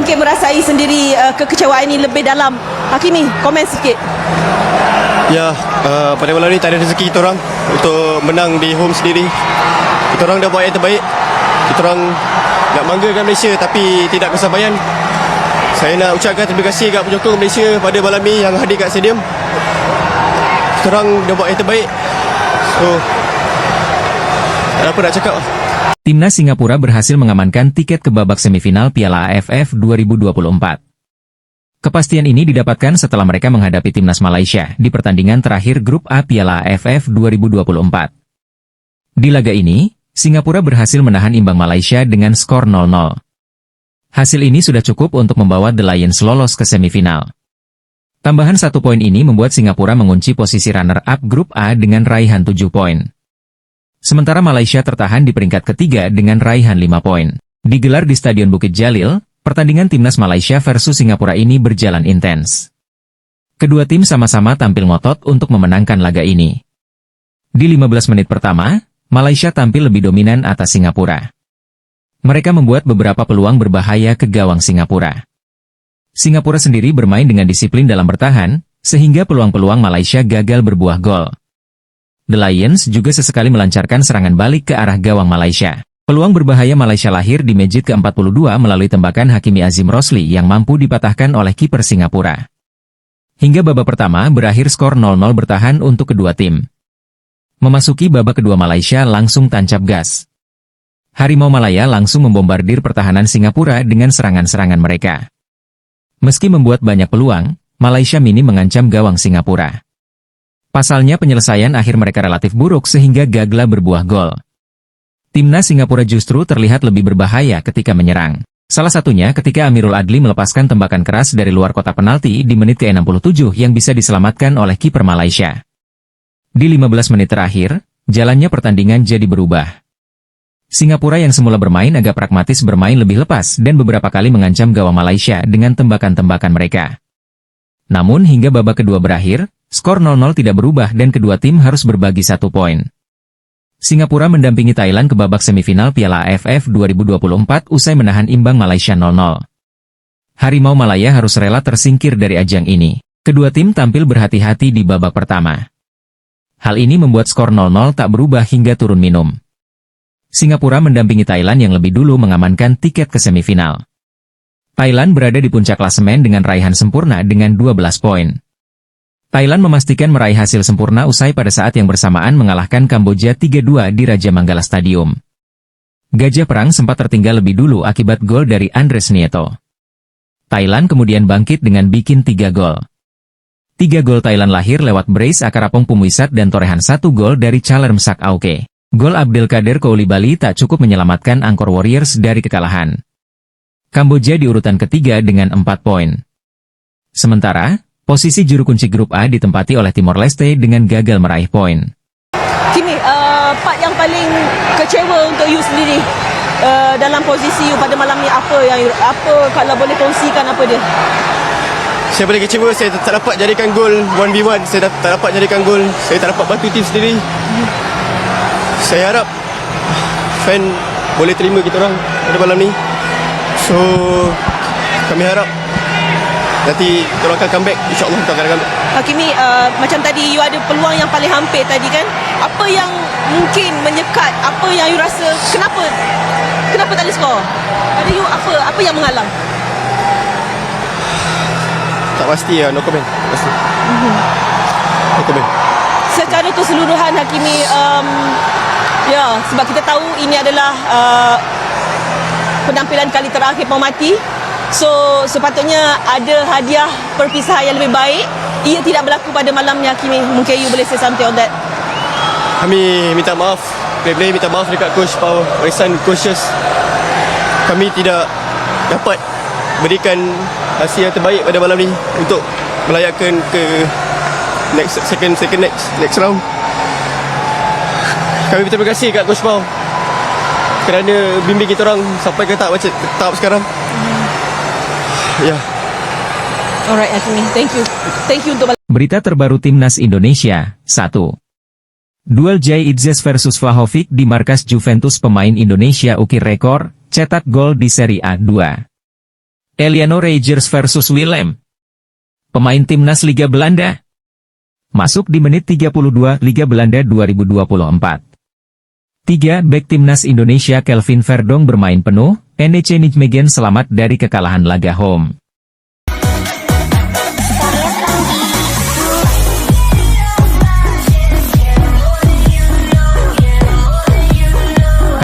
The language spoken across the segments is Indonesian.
mungkin merasai sendiri kekecewaan ini lebih dalam. Hakimi, komen sikit. Ya, pada malam ni tak ada rezeki kita orang untuk menang di home sendiri. Kita orang dah buat yang terbaik. Kita orang nak banggakan Malaysia tapi tidak kesampaian. Saya nak ucapkan terima kasih kepada penyokong Malaysia pada malam ni yang hadir kat stadium. Kita orang dah buat yang terbaik. So, tak ada apa nak cakap. Timnas Singapura berhasil mengamankan tiket ke babak semifinal Piala AFF 2024. Kepastian ini didapatkan setelah mereka menghadapi Timnas Malaysia di pertandingan terakhir Grup A Piala AFF 2024. Di laga ini, Singapura berhasil menahan imbang Malaysia dengan skor 0-0. Hasil ini sudah cukup untuk membawa The Lions lolos ke semifinal. Tambahan 1 poin ini membuat Singapura mengunci posisi runner-up Grup A dengan raihan 7 poin. Sementara Malaysia tertahan di peringkat ketiga dengan raihan 5 poin. Digelar di Stadion Bukit Jalil, pertandingan Timnas Malaysia versus Singapura ini berjalan intens. Kedua tim sama-sama tampil ngotot untuk memenangkan laga ini. Di 15 menit pertama, Malaysia tampil lebih dominan atas Singapura. Mereka membuat beberapa peluang berbahaya ke gawang Singapura. Singapura sendiri bermain dengan disiplin dalam bertahan, sehingga peluang-peluang Malaysia gagal berbuah gol. The Lions juga sesekali melancarkan serangan balik ke arah gawang Malaysia. Peluang berbahaya Malaysia lahir di menit ke-42 melalui tembakan Hakimi Azim Rosli yang mampu dipatahkan oleh kiper Singapura. Hingga babak pertama berakhir skor 0-0 bertahan untuk kedua tim. Memasuki babak kedua Malaysia langsung tancap gas. Harimau Malaya langsung membombardir pertahanan Singapura dengan serangan-serangan mereka. Meski membuat banyak peluang, Malaysia minim mengancam gawang Singapura. Pasalnya penyelesaian akhir mereka relatif buruk sehingga gagal berbuah gol. Timnas Singapura justru terlihat lebih berbahaya ketika menyerang. Salah satunya ketika Amirul Adli melepaskan tembakan keras dari luar kotak penalti di menit ke-67 yang bisa diselamatkan oleh kiper Malaysia. Di 15 menit terakhir, jalannya pertandingan jadi berubah. Singapura yang semula bermain agak pragmatis bermain lebih lepas dan beberapa kali mengancam gawang Malaysia dengan tembakan-tembakan mereka. Namun hingga babak kedua berakhir, skor 0-0 tidak berubah dan kedua tim harus berbagi 1 poin. Singapura mendampingi Thailand ke babak semifinal Piala AFF 2024 usai menahan imbang Malaysia 0-0. Harimau Malaya harus rela tersingkir dari ajang ini. Kedua tim tampil berhati-hati di babak pertama. Hal ini membuat skor 0-0 tak berubah hingga turun minum. Singapura mendampingi Thailand yang lebih dulu mengamankan tiket ke semifinal. Thailand berada di puncak klasemen dengan raihan sempurna dengan 12 poin. Thailand memastikan meraih hasil sempurna usai pada saat yang bersamaan mengalahkan Kamboja 3-2 di Raja Manggala Stadium. Gajah Perang sempat tertinggal lebih dulu akibat gol dari Andres Nieto. Thailand kemudian bangkit dengan bikin 3 gol. 3 gol Thailand lahir lewat brace Akarapong Pumuisat dan torehan 1 gol dari Chalermsak Auke. Gol Abdelkader Koulibaly tak cukup menyelamatkan Angkor Warriors dari kekalahan. Kamboja di urutan ketiga dengan 4 poin. Sementara, posisi juru kunci grup A ditempati oleh Timor Leste dengan gagal meraih poin. Kimi, part yang paling kecewa untuk you sendiri dalam posisi you pada malam ni apa kalau boleh kongsikan apa dia? Saya paling kecewa, saya tak dapat jadikan gol 1v1. Saya tak dapat jadikan gol. Saya tak dapat bantu tim sendiri. Saya harap fan boleh terima kita orang pada malam ni. So, kami harap nanti kita orang akan comeback. InsyaAllah kita akan comeback. Hakimi, macam tadi you ada peluang yang paling hampir tadi kan? Apa yang mungkin menyekat? Apa yang you rasa kenapa tak boleh skor? Ada you apa yang menghalang? Tak pasti ya, no comment. Tak pasti. No comment. Secara keseluruhan Hakimi, ya, sebab kita tahu ini adalah penampilan kali terakhir Pemati. So, sepatutnya ada hadiah perpisahan yang lebih baik. Ia tidak berlaku pada malam ni, Hakimi. Mungkin you boleh say something on that. Kami minta maaf. Player-player minta maaf dekat Coach Pau, Warisan coaches. Kami tidak dapat berikan hasil yang terbaik pada malam ni untuk melayakkan ke next round. Kami berterima kasih kat Coach Pau kerana bimbing kita orang sampai ke tahap sekarang. Ya. Alright, Hakimi. Thank you. Thank you untuk Berita terbaru Timnas Indonesia, 1. Duel Jay Itzes versus Vlahovic di markas Juventus. Pemain Indonesia ukir rekor, cetak gol di Serie A 2. Eliano Reijers versus Willem. Pemain timnas Liga Belanda. Masuk di menit 32 Liga Belanda 2024. 3. Bek timnas Indonesia Kelvin Verdong bermain penuh, NEC Nijmegen selamat dari kekalahan laga home.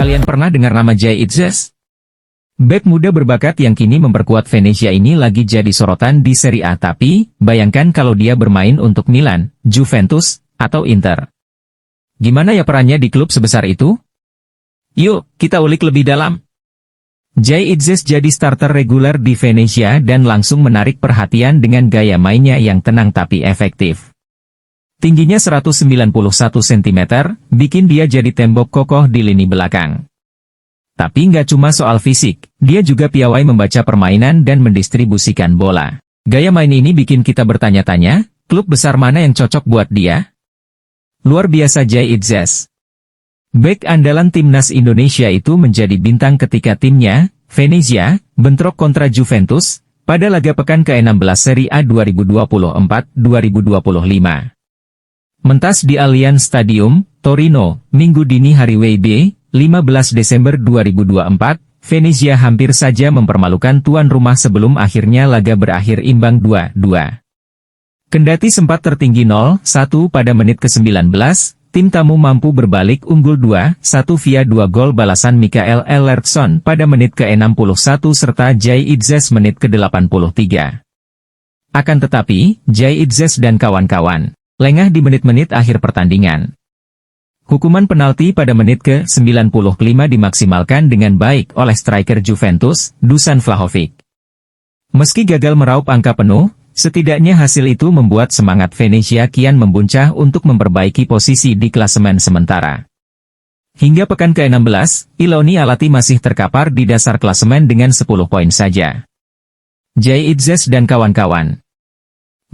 Kalian pernah dengar nama Jay Itzes? Bek muda berbakat yang kini memperkuat Venezia ini lagi jadi sorotan di Serie A, tapi bayangkan kalau dia bermain untuk Milan, Juventus, atau Inter. Gimana ya perannya di klub sebesar itu? Yuk, kita ulik lebih dalam. Jay Itzes jadi starter reguler di Venezia dan langsung menarik perhatian dengan gaya mainnya yang tenang tapi efektif. Tingginya 191 cm, bikin dia jadi tembok kokoh di lini belakang. Tapi nggak cuma soal fisik, dia juga piawai membaca permainan dan mendistribusikan bola. Gaya main ini bikin kita bertanya-tanya, klub besar mana yang cocok buat dia? Luar biasa Jay Itzes. Bek andalan timnas Indonesia itu menjadi bintang ketika timnya, Venezia, bentrok kontra Juventus, pada laga pekan ke-16 Serie A 2024-2025. Mentas di Allianz Stadium, Torino, Minggu dini hari WIB, 15 Desember 2024, Venezia hampir saja mempermalukan tuan rumah sebelum akhirnya laga berakhir imbang 2-2. Kendati sempat tertinggi 0-1 pada menit ke-19, tim tamu mampu berbalik unggul 2-1 via 2 gol balasan Mikael Ellertson pada menit ke-61 serta Jay Itzes menit ke-83. Akan tetapi, Jay Itzes dan kawan-kawan lengah di menit-menit akhir pertandingan. Hukuman penalti pada menit ke-95 dimaksimalkan dengan baik oleh striker Juventus, Dusan Vlahovic. Meski gagal meraup angka penuh, setidaknya hasil itu membuat semangat Venezia kian membuncah untuk memperbaiki posisi di klasemen sementara. Hingga pekan ke-16, Iloni Alati masih terkapar di dasar klasemen dengan 10 poin saja. Jay Itzes dan kawan-kawan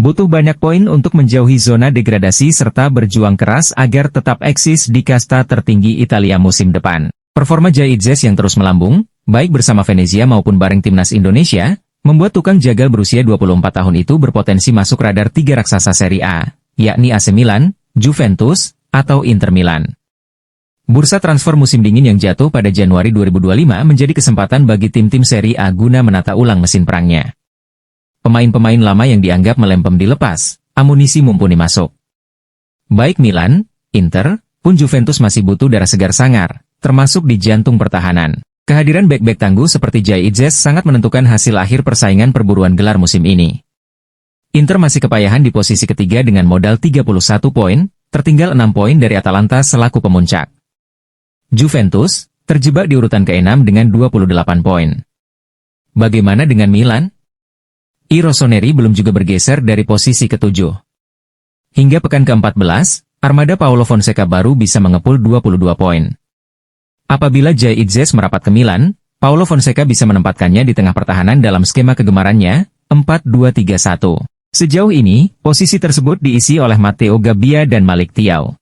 butuh banyak poin untuk menjauhi zona degradasi serta berjuang keras agar tetap eksis di kasta tertinggi Italia musim depan. Performa Jay Itzes yang terus melambung, baik bersama Venezia maupun bareng timnas Indonesia, membuat tukang jagal berusia 24 tahun itu berpotensi masuk radar 3 raksasa Serie A, yakni AC Milan, Juventus, atau Inter Milan. Bursa transfer musim dingin yang jatuh pada Januari 2025 menjadi kesempatan bagi tim-tim Serie A guna menata ulang mesin perangnya. Pemain-pemain lama yang dianggap melempem dilepas, amunisi mumpuni masuk. Baik Milan, Inter, pun Juventus masih butuh darah segar sangar, termasuk di jantung pertahanan. Kehadiran bek-bek tangguh seperti Jay Itzes sangat menentukan hasil akhir persaingan perburuan gelar musim ini. Inter masih kepayahan di posisi ketiga dengan modal 31 poin, tertinggal 6 poin dari Atalanta selaku pemuncak. Juventus, terjebak di urutan ke-6 dengan 28 poin. Bagaimana dengan Milan? I Rossoneri belum juga bergeser dari posisi ke-7. Hingga pekan ke-14, armada Paulo Fonseca baru bisa mengepul 22 poin. Apabila Jay Itzes merapat ke Milan, Paulo Fonseca bisa menempatkannya di tengah pertahanan dalam skema kegemarannya, 4-2-3-1. Sejauh ini, posisi tersebut diisi oleh Matteo Gabbia dan Malik Thiaw.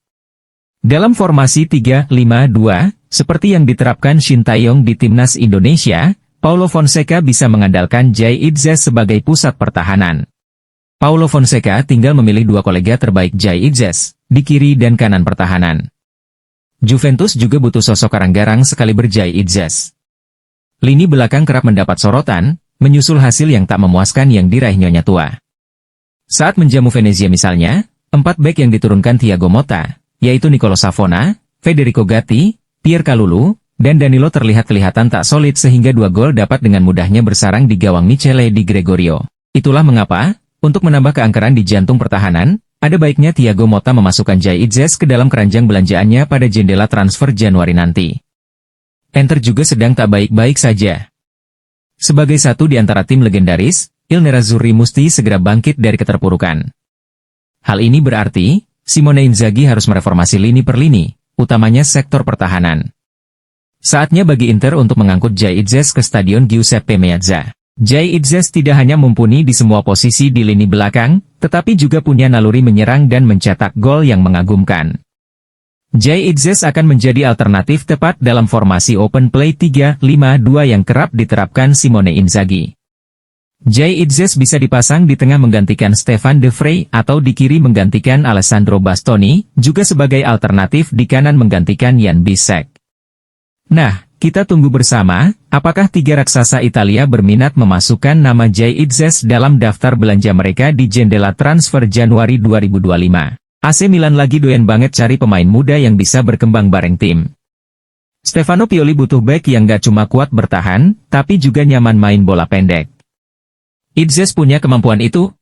Dalam formasi 3-5-2, seperti yang diterapkan Shin Tae-yong di timnas Indonesia, Paulo Fonseca bisa mengandalkan Jay Itzes sebagai pusat pertahanan. Paulo Fonseca tinggal memilih 2 kolega terbaik Jay Itzes, di kiri dan kanan pertahanan. Juventus juga butuh sosok karang-garang sekali Jay Itzes. Lini belakang kerap mendapat sorotan, menyusul hasil yang tak memuaskan yang diraih Nyonya Tua. Saat menjamu Venezia misalnya, 4 bek yang diturunkan Thiago Motta, yaitu Nicolo Savona, Federico Gatti, Pierre Kalulu, dan Danilo terlihat kelihatan tak solid sehingga 2 gol dapat dengan mudahnya bersarang di gawang Michele Di Gregorio. Itulah mengapa, untuk menambah keangkeran di jantung pertahanan, ada baiknya Thiago Motta memasukkan Jay Itzes ke dalam keranjang belanjaannya pada jendela transfer Januari nanti. Inter juga sedang tak baik-baik saja. Sebagai satu di antara tim legendaris, Il Nerazzurri musti segera bangkit dari keterpurukan. Hal ini berarti, Simone Inzaghi harus mereformasi lini per lini, utamanya sektor pertahanan. Saatnya bagi Inter untuk mengangkut Jay Itzes ke Stadion Giuseppe Meazza. Jay Itzes tidak hanya mumpuni di semua posisi di lini belakang, tetapi juga punya naluri menyerang dan mencetak gol yang mengagumkan. Jay Itzes akan menjadi alternatif tepat dalam formasi open play 3-5-2 yang kerap diterapkan Simone Inzaghi. Jay Itzes bisa dipasang di tengah menggantikan Stefan De Vrij atau di kiri menggantikan Alessandro Bastoni, juga sebagai alternatif di kanan menggantikan Jan Bisek. Nah, kita tunggu bersama, apakah tiga raksasa Italia berminat memasukkan nama Jay Itzes dalam daftar belanja mereka di jendela transfer Januari 2025. AC Milan lagi doyan banget cari pemain muda yang bisa berkembang bareng tim. Stefano Pioli butuh bek yang gak cuma kuat bertahan, tapi juga nyaman main bola pendek. Itzes punya kemampuan itu?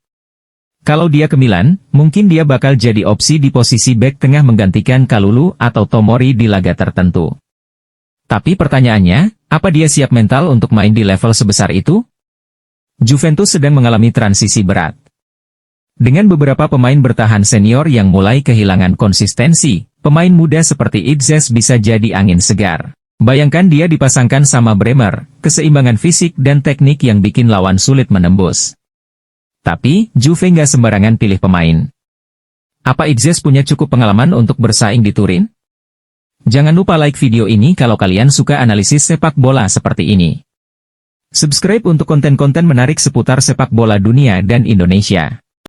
Kalau dia ke Milan, mungkin dia bakal jadi opsi di posisi bek tengah menggantikan Kalulu atau Tomori di laga tertentu. Tapi pertanyaannya, apa dia siap mental untuk main di level sebesar itu? Juventus sedang mengalami transisi berat. Dengan beberapa pemain bertahan senior yang mulai kehilangan konsistensi, pemain muda seperti Itzes bisa jadi angin segar. Bayangkan dia dipasangkan sama Bremer, keseimbangan fisik dan teknik yang bikin lawan sulit menembus. Tapi, Juve nggak sembarangan pilih pemain. Apa Itzes punya cukup pengalaman untuk bersaing di Turin? Jangan lupa like video ini kalau kalian suka analisis sepak bola seperti ini. Subscribe untuk konten-konten menarik seputar sepak bola dunia dan Indonesia.